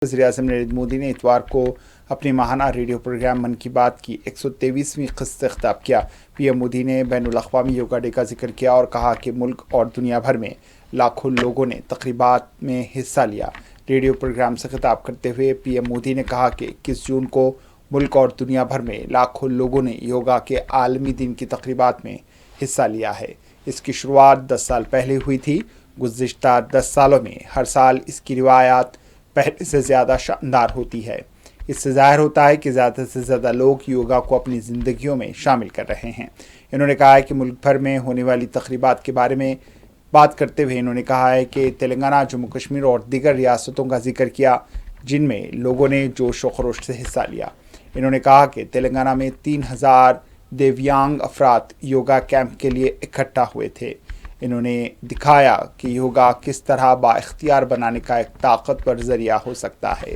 वज़ीर-ए-आज़म नरेंद्र मोदी ने इतवार को अपने माहाना रेडियो प्रोग्राम मन की बात की 123वीं क़िस्त से खिताब किया। पीएम मोदी ने बैनुल-अक़वामी योगा डे का जिक्र किया और कहा कि मुल्क और दुनिया भर में लाखों लोगों ने तक़रीबात में हिस्सा लिया। रेडियो प्रोग्राम से खिताब करते हुए पीएम मोदी ने कहा कि 21 जून को मुल्क और दुनिया भर में लाखों लोगों ने योगा के आलमी दिन की तक़रीबात में हिस्सा लिया है। इसकी शुरुआत 10 साल पहले हुई थी। गुज़िश्ता 10 सालों में हर साल इसकी रिवायात पहले से ज़्यादा शानदार होती है। इससे ज़ाहिर होता है कि ज़्यादा से ज़्यादा लोग योगा को अपनी ज़िंदगियों में शामिल कर रहे हैं। इन्होंने कहा है कि मुल्क भर में होने वाली तक़रीबात के बारे में बात करते हुए इन्होंने कहा है कि तेलंगाना, जम्मू कश्मीर और दीगर रियासतों का जिक्र किया जिनमें लोगों ने जोश व खरोश से हिस्सा लिया। इन्होंने कहा कि तेलंगाना में 3000 दिव्यांग अफराद योगा कैंप के लिए इकट्ठा हुए थे। इन्होंने दिखाया कि योगा किस तरह बाइख्तियार बनाने का एक ताकतवर ज़रिया हो सकता है।